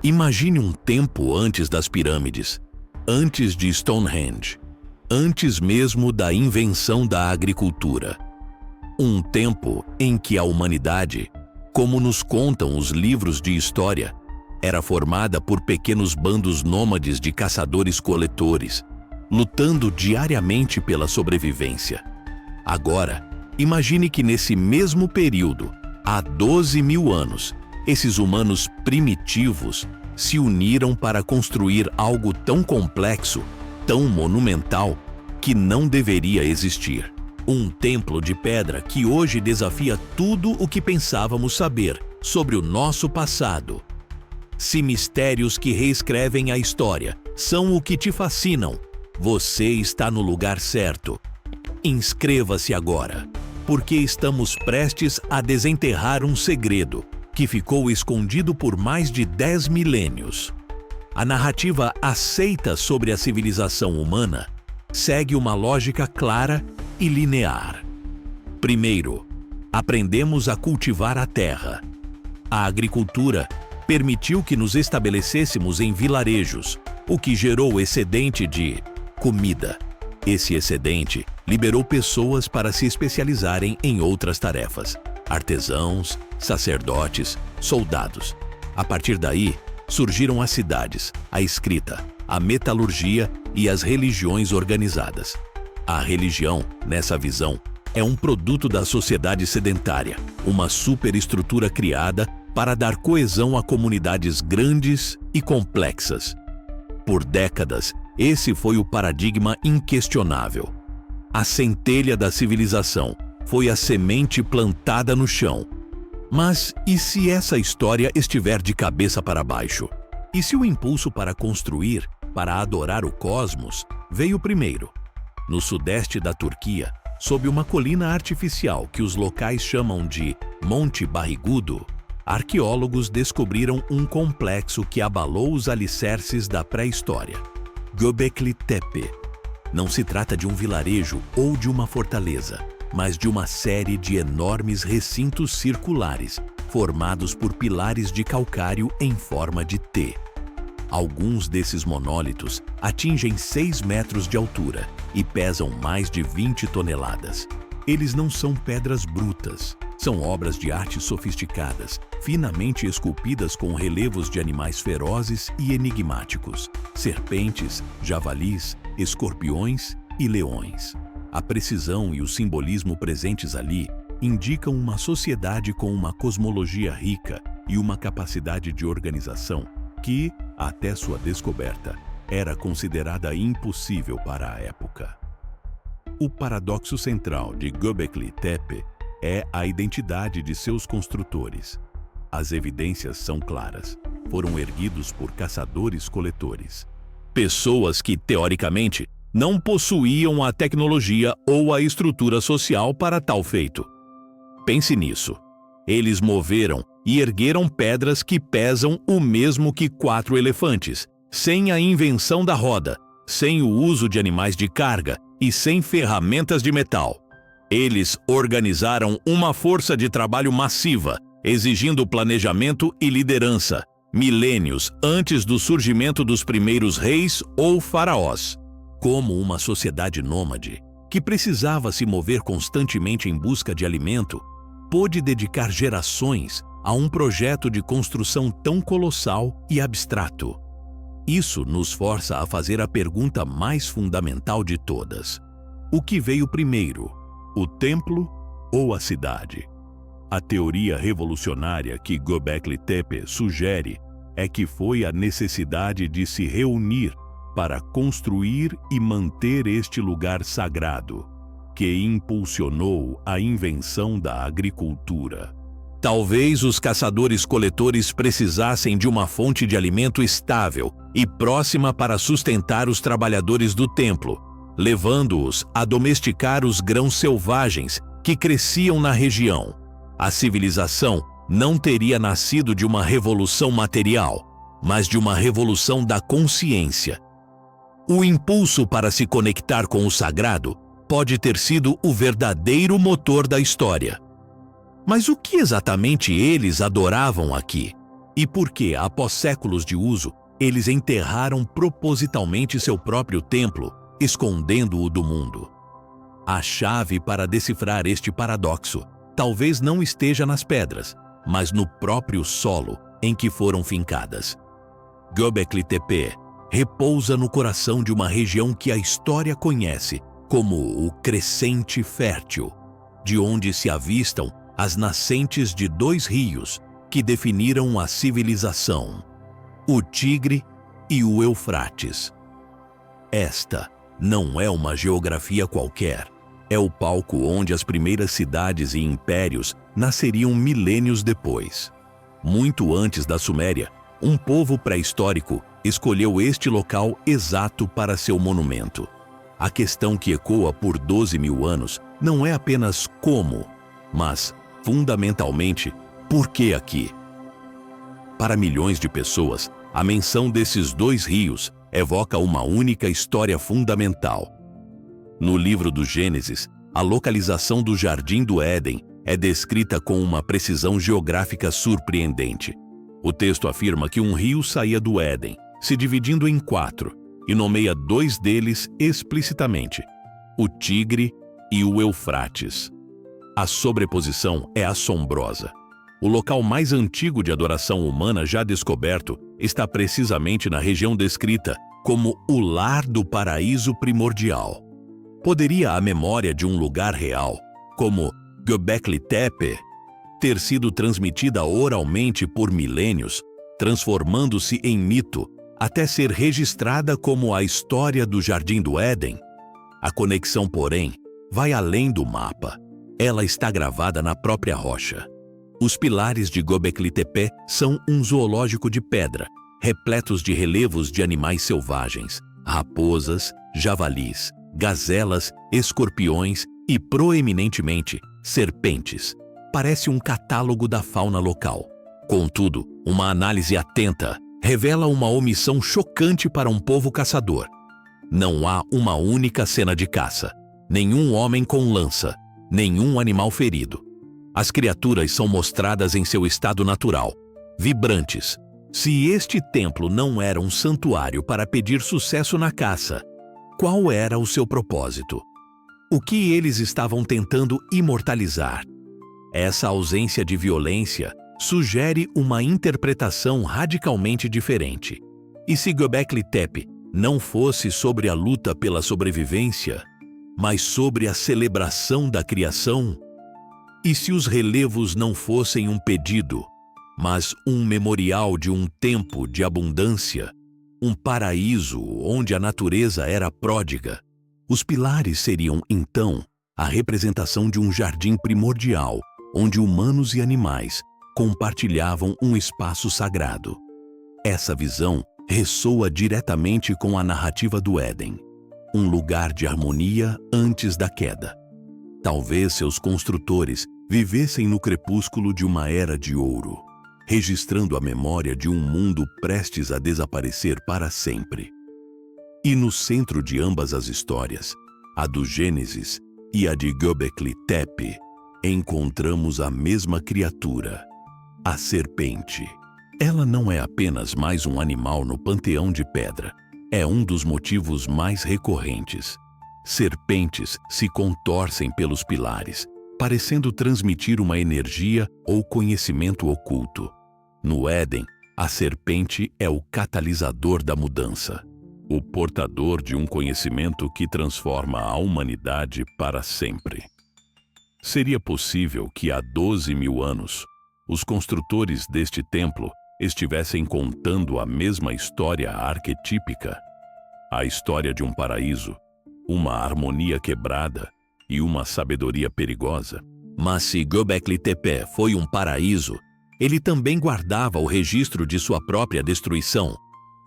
Imagine um tempo antes das pirâmides, antes de Stonehenge, antes mesmo da invenção da agricultura. Um tempo em que a humanidade, como nos contam os livros de história, era formada por pequenos bandos nômades de caçadores-coletores, lutando diariamente pela sobrevivência. Agora, imagine que nesse mesmo período, há 12.000 anos, esses humanos primitivos se uniram para construir algo tão complexo, tão monumental, que não deveria existir. Um templo de pedra que hoje desafia tudo o que pensávamos saber sobre o nosso passado. Se mistérios que reescrevem a história são o que te fascinam, você está no lugar certo. Inscreva-se agora, porque estamos prestes a desenterrar um segredo que ficou escondido por mais de 10 milênios. A narrativa aceita sobre a civilização humana segue uma lógica clara e linear. Primeiro, aprendemos a cultivar a terra. A agricultura permitiu que nos estabelecêssemos em vilarejos, o que gerou excedente de comida. Esse excedente liberou pessoas para se especializarem em outras tarefas: artesãos, sacerdotes, soldados. A partir daí, surgiram as cidades, a escrita, a metalurgia e as religiões organizadas. A religião, nessa visão, é um produto da sociedade sedentária, uma superestrutura criada para dar coesão a comunidades grandes e complexas. Por décadas, esse foi o paradigma inquestionável. A centelha da civilização foi a semente plantada no chão. Mas e se essa história estiver de cabeça para baixo? E se o impulso para construir, para adorar o cosmos, veio primeiro? No sudeste da Turquia, sob uma colina artificial que os locais chamam de Monte Barrigudo, arqueólogos descobriram um complexo que abalou os alicerces da pré-história: Göbekli Tepe. Não se trata de um vilarejo ou de uma fortaleza, mas de uma série de enormes recintos circulares, formados por pilares de calcário em forma de T. Alguns desses monólitos atingem 6 metros de altura e pesam mais de 20 toneladas. Eles não são pedras brutas, são obras de arte sofisticadas, finamente esculpidas com relevos de animais ferozes e enigmáticos: serpentes, javalis, escorpiões e leões. A precisão e o simbolismo presentes ali indicam uma sociedade com uma cosmologia rica e uma capacidade de organização que, até sua descoberta, era considerada impossível para a época. O paradoxo central de Göbekli Tepe é a identidade de seus construtores. As evidências são claras. Foram erguidos por caçadores-coletores. Pessoas que, teoricamente, não possuíam a tecnologia ou a estrutura social para tal feito. Pense nisso. Eles moveram e ergueram pedras que pesam o mesmo que 4 elefantes, sem a invenção da roda, sem o uso de animais de carga e sem ferramentas de metal. Eles organizaram uma força de trabalho massiva, exigindo planejamento e liderança, milênios antes do surgimento dos primeiros reis ou faraós. Como uma sociedade nômade, que precisava se mover constantemente em busca de alimento, pôde dedicar gerações a um projeto de construção tão colossal e abstrato. Isso nos força a fazer a pergunta mais fundamental de todas: o que veio primeiro, o templo ou a cidade? A teoria revolucionária que Göbekli Tepe sugere é que foi a necessidade de se reunir para construir e manter este lugar sagrado que impulsionou a invenção da agricultura. Talvez os caçadores-coletores precisassem de uma fonte de alimento estável e próxima para sustentar os trabalhadores do templo, levando-os a domesticar os grãos selvagens que cresciam na região. A civilização não teria nascido de uma revolução material, mas de uma revolução da consciência. O impulso para se conectar com o sagrado pode ter sido o verdadeiro motor da história. Mas o que exatamente eles adoravam aqui? e porque, após séculos de uso, eles enterraram propositalmente seu próprio templo, escondendo-o do mundo. A chave para decifrar este paradoxo talvez não esteja nas pedras, mas no próprio solo em que foram fincadas. Göbekli Tepe repousa no coração de uma região que a história conhece como o Crescente Fértil, de onde se avistam as nascentes de dois rios que definiram a civilização, o Tigre e o Eufrates. Esta não é uma geografia qualquer, é o palco onde as primeiras cidades e impérios nasceriam milênios depois. Muito antes da Suméria, um povo pré-histórico escolheu este local exato para seu monumento. A questão que ecoa por 12.000 anos não é apenas como, mas, fundamentalmente, por que aqui? Para milhões de pessoas, a menção desses dois rios evoca uma única história fundamental. No livro do Gênesis, a localização do Jardim do Éden é descrita com uma precisão geográfica surpreendente. O texto afirma que um rio saía do Éden, se dividindo em 4, e nomeia 2 deles explicitamente, o Tigre e o Eufrates. A sobreposição é assombrosa. O local mais antigo de adoração humana já descoberto está precisamente na região descrita como o lar do paraíso primordial. Poderia a memória de um lugar real, como Göbekli Tepe, ter sido transmitida oralmente por milênios, transformando-se em mito, até ser registrada como a história do Jardim do Éden? A conexão, porém, vai além do mapa. Ela está gravada na própria rocha. Os pilares de Göbekli Tepe são um zoológico de pedra, repletos de relevos de animais selvagens, raposas, javalis, gazelas, escorpiões e, proeminentemente, serpentes. Parece um catálogo da fauna local. Contudo, uma análise atenta revela uma omissão chocante para um povo caçador. Não há uma única cena de caça, nenhum homem com lança, nenhum animal ferido. As criaturas são mostradas em seu estado natural, vibrantes. Se este templo não era um santuário para pedir sucesso na caça, qual era o seu propósito? O que eles estavam tentando imortalizar? Essa ausência de violência sugere uma interpretação radicalmente diferente. E se Göbekli Tepe não fosse sobre a luta pela sobrevivência, mas sobre a celebração da criação? E se os relevos não fossem um pedido, mas um memorial de um tempo de abundância, um paraíso onde a natureza era pródiga? Os pilares seriam, então, a representação de um jardim primordial, onde humanos e animais compartilhavam um espaço sagrado. Essa visão ressoa diretamente com a narrativa do Éden, um lugar de harmonia antes da queda. Talvez seus construtores vivessem no crepúsculo de uma era de ouro, registrando a memória de um mundo prestes a desaparecer para sempre. E no centro de ambas as histórias, a do Gênesis e a de Göbekli Tepe, encontramos a mesma criatura, a serpente. Ela não é apenas mais um animal no panteão de pedra, é um dos motivos mais recorrentes. Serpentes se contorcem pelos pilares, parecendo transmitir uma energia ou conhecimento oculto. No Éden, a serpente é o catalisador da mudança, o portador de um conhecimento que transforma a humanidade para sempre. Seria possível que há 12.000 anos, os construtores deste templo estivessem contando a mesma história arquetípica, a história de um paraíso, uma harmonia quebrada e uma sabedoria perigosa. Mas se Göbekli Tepe foi um paraíso, ele também guardava o registro de sua própria destruição.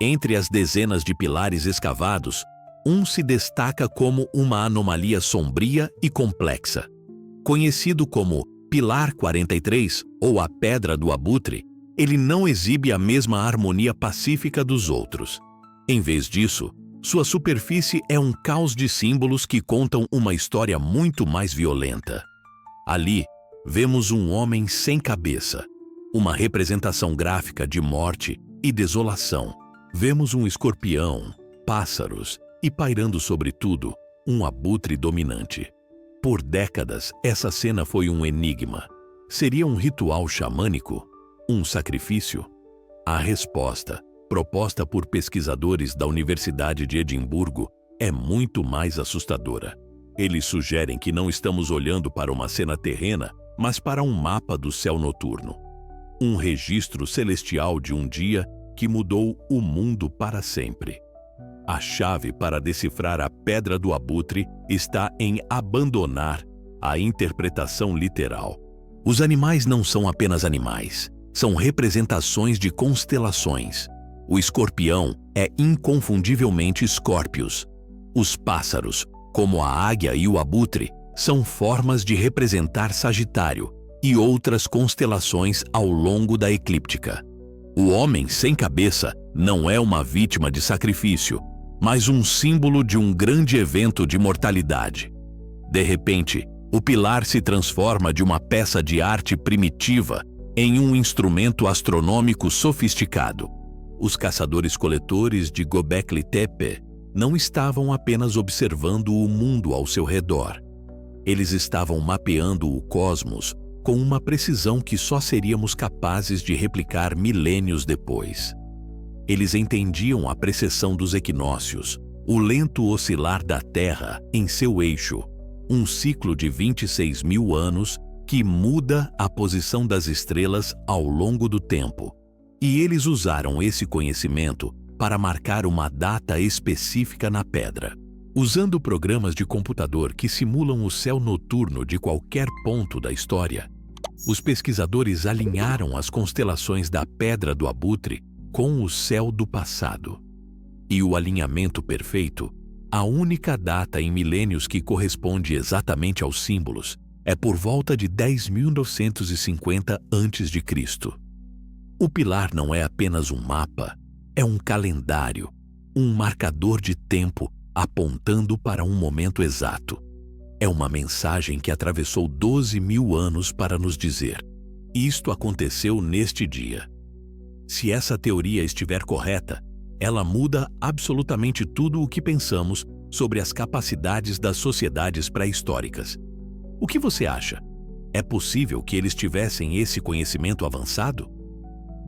Entre as dezenas de pilares escavados, um se destaca como uma anomalia sombria e complexa. Conhecido como Pilar 43 ou a Pedra do Abutre, ele não exibe a mesma harmonia pacífica dos outros. Em vez disso, sua superfície é um caos de símbolos que contam uma história muito mais violenta. Ali, vemos um homem sem cabeça, uma representação gráfica de morte e desolação. Vemos um escorpião, pássaros e, pairando sobre tudo, um abutre dominante. Por décadas, essa cena foi um enigma. Seria um ritual xamânico? Um sacrifício? A resposta, proposta por pesquisadores da Universidade de Edimburgo, é muito mais assustadora. Eles sugerem que não estamos olhando para uma cena terrena, mas para um mapa do céu noturno. Um registro celestial de um dia que mudou o mundo para sempre. A chave para decifrar a Pedra do Abutre está em abandonar a interpretação literal. Os animais não são apenas animais, são representações de constelações. O escorpião é inconfundivelmente Scorpius. Os pássaros, como a águia e o abutre, são formas de representar Sagitário e outras constelações ao longo da eclíptica. O homem sem cabeça não é uma vítima de sacrifício, mas um símbolo de um grande evento de mortalidade. De repente, o pilar se transforma de uma peça de arte primitiva em um instrumento astronômico sofisticado. Os caçadores-coletores de Göbekli Tepe não estavam apenas observando o mundo ao seu redor. Eles estavam mapeando o cosmos com uma precisão que só seríamos capazes de replicar milênios depois. Eles entendiam a precessão dos equinócios, o lento oscilar da Terra em seu eixo, um ciclo de 26 mil anos que muda a posição das estrelas ao longo do tempo. E eles usaram esse conhecimento para marcar uma data específica na pedra. Usando programas de computador que simulam o céu noturno de qualquer ponto da história, os pesquisadores alinharam as constelações da Pedra do Abutre com o céu do passado. E o alinhamento perfeito, a única data em milênios que corresponde exatamente aos símbolos, é por volta de 10.950 a.C. O pilar não é apenas um mapa, é um calendário, um marcador de tempo apontando para um momento exato. É uma mensagem que atravessou 12 mil anos para nos dizer: isto aconteceu neste dia. Se essa teoria estiver correta, ela muda absolutamente tudo o que pensamos sobre as capacidades das sociedades pré-históricas. O que você acha? É possível que eles tivessem esse conhecimento avançado?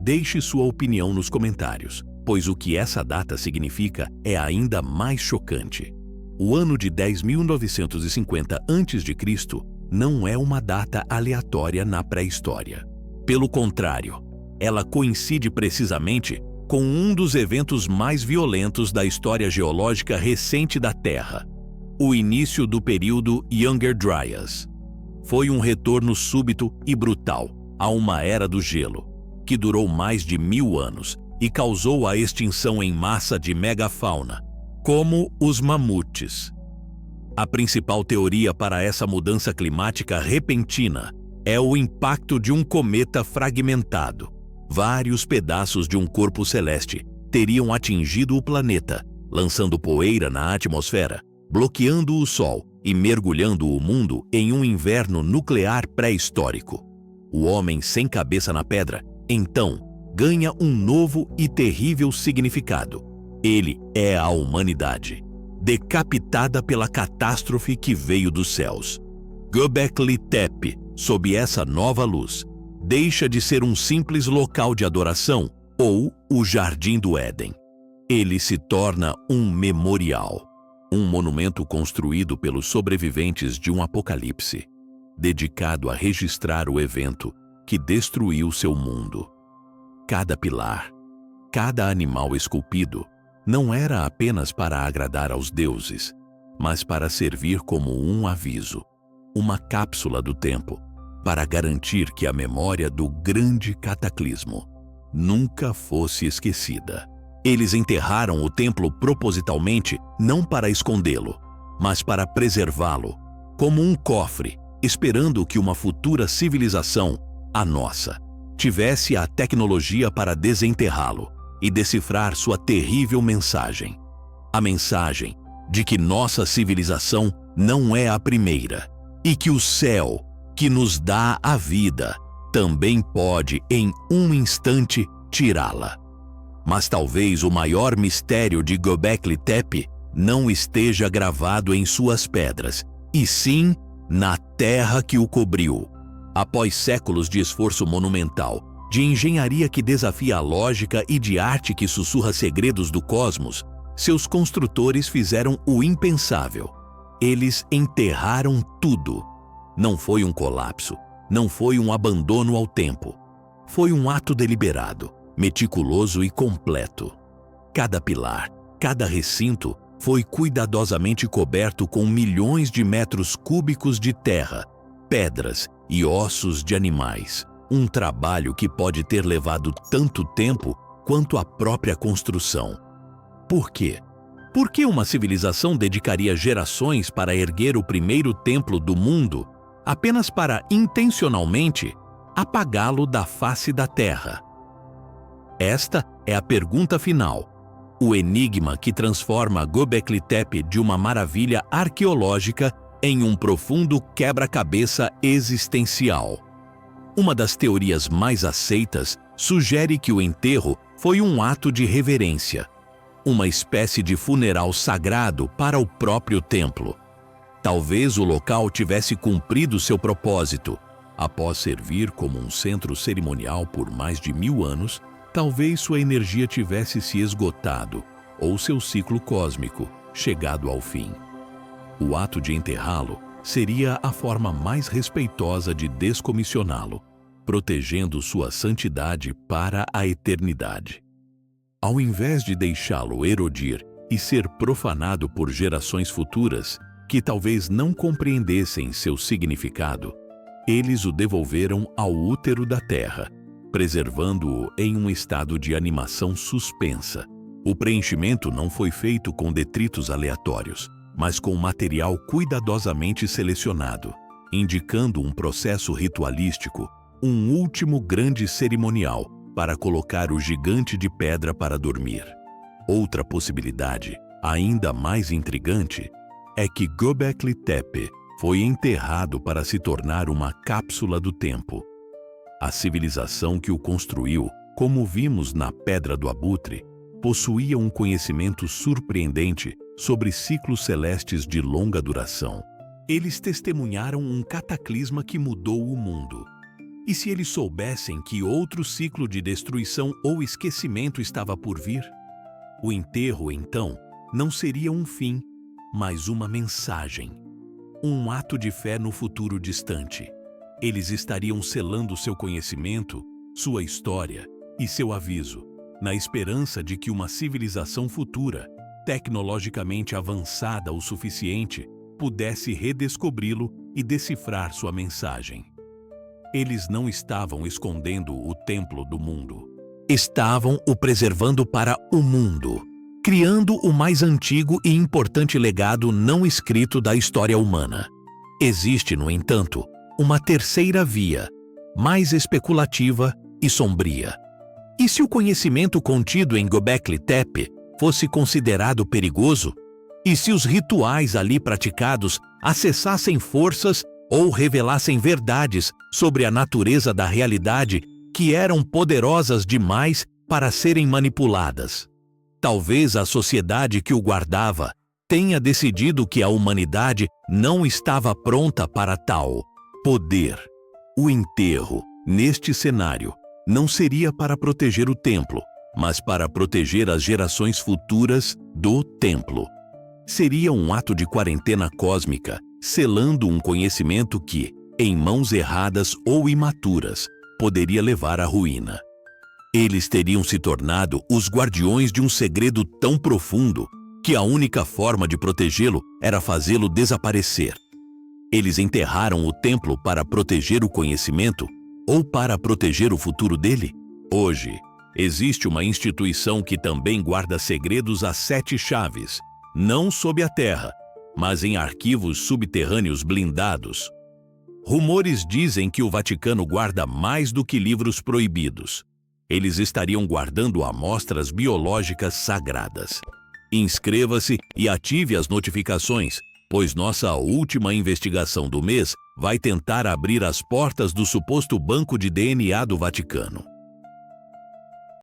Deixe sua opinião nos comentários, pois o que essa data significa é ainda mais chocante. O ano de 10.950 a.C. não é uma data aleatória na pré-história. Pelo contrário, ela coincide precisamente com um dos eventos mais violentos da história geológica recente da Terra, o início do período Younger Dryas. Foi um retorno súbito e brutal a uma era do gelo, que durou mais de 1000 anos e causou a extinção em massa de megafauna, como os mamutes. A principal teoria para essa mudança climática repentina é o impacto de um cometa fragmentado. Vários pedaços de um corpo celeste teriam atingido o planeta, lançando poeira na atmosfera, bloqueando o Sol e mergulhando o mundo em um inverno nuclear pré-histórico. O homem sem cabeça na pedra, então, ganha um novo e terrível significado. Ele é a humanidade, decapitada pela catástrofe que veio dos céus. Göbekli Tepe, sob essa nova luz, deixa de ser um simples local de adoração ou o Jardim do Éden. Ele se torna um memorial, um monumento construído pelos sobreviventes de um apocalipse, dedicado a registrar o evento que destruiu seu mundo. Cada pilar, cada animal esculpido, não era apenas para agradar aos deuses, mas para servir como um aviso, uma cápsula do tempo, para garantir que a memória do grande cataclismo nunca fosse esquecida. Eles enterraram o templo propositalmente não para escondê-lo, mas para preservá-lo, como um cofre, esperando que uma futura civilização, a nossa, tivesse a tecnologia para desenterrá-lo e decifrar sua terrível mensagem. A mensagem de que nossa civilização não é a primeira e que o céu, que nos dá a vida, também pode, em um instante, tirá-la. Mas talvez o maior mistério de Göbekli Tepe não esteja gravado em suas pedras, e sim na terra que o cobriu. Após séculos de esforço monumental, de engenharia que desafia a lógica e de arte que sussurra segredos do cosmos, seus construtores fizeram o impensável. Eles enterraram tudo. Não foi um colapso, não foi um abandono ao tempo. Foi um ato deliberado, meticuloso e completo. Cada pilar, cada recinto foi cuidadosamente coberto com milhões de metros cúbicos de terra, pedras e ossos de animais. Um trabalho que pode ter levado tanto tempo quanto a própria construção. Por quê? Por que uma civilização dedicaria gerações para erguer o primeiro templo do mundo, apenas para, intencionalmente, apagá-lo da face da Terra? Esta é a pergunta final, o enigma que transforma Göbekli Tepe de uma maravilha arqueológica em um profundo quebra-cabeça existencial. Uma das teorias mais aceitas sugere que o enterro foi um ato de reverência, uma espécie de funeral sagrado para o próprio templo. Talvez o local tivesse cumprido seu propósito. Após servir como um centro cerimonial por mais de 1000 anos, talvez sua energia tivesse se esgotado ou seu ciclo cósmico chegado ao fim. O ato de enterrá-lo seria a forma mais respeitosa de descomissioná-lo, protegendo sua santidade para a eternidade. Ao invés de deixá-lo erodir e ser profanado por gerações futuras que talvez não compreendessem seu significado, eles o devolveram ao útero da terra, preservando-o em um estado de animação suspensa. O preenchimento não foi feito com detritos aleatórios, mas com material cuidadosamente selecionado, indicando um processo ritualístico, um último grande cerimonial para colocar o gigante de pedra para dormir. Outra possibilidade, ainda mais intrigante, é que Göbekli Tepe foi enterrado para se tornar uma cápsula do tempo. A civilização que o construiu, como vimos na Pedra do Abutre, possuía um conhecimento surpreendente sobre ciclos celestes de longa duração. Eles testemunharam um cataclisma que mudou o mundo. E se eles soubessem que outro ciclo de destruição ou esquecimento estava por vir? O enterro, então, não seria um fim, mas uma mensagem. Um ato de fé no futuro distante. Eles estariam selando seu conhecimento, sua história e seu aviso, na esperança de que uma civilização futura, tecnologicamente avançada o suficiente, pudesse redescobri-lo e decifrar sua mensagem. Eles não estavam escondendo o templo do mundo. Estavam o preservando para o mundo, criando o mais antigo e importante legado não escrito da história humana. Existe, no entanto, uma terceira via, mais especulativa e sombria. E se o conhecimento contido em Göbekli Tepe fosse considerado perigoso? E se os rituais ali praticados acessassem forças ou revelassem verdades sobre a natureza da realidade que eram poderosas demais para serem manipuladas? Talvez a sociedade que o guardava tenha decidido que a humanidade não estava pronta para tal poder. O enterro, neste cenário, não seria para proteger o templo, mas para proteger as gerações futuras do templo. Seria um ato de quarentena cósmica, selando um conhecimento que, em mãos erradas ou imaturas, poderia levar à ruína. Eles teriam se tornado os guardiões de um segredo tão profundo que a única forma de protegê-lo era fazê-lo desaparecer. Eles enterraram o templo para proteger o conhecimento ou para proteger o futuro dele? Hoje, existe uma instituição que também guarda segredos a 7 chaves, não sob a terra, mas em arquivos subterrâneos blindados. Rumores dizem que o Vaticano guarda mais do que livros proibidos. Eles estariam guardando amostras biológicas sagradas. Inscreva-se e ative as notificações, pois nossa última investigação do mês vai tentar abrir as portas do suposto banco de DNA do Vaticano.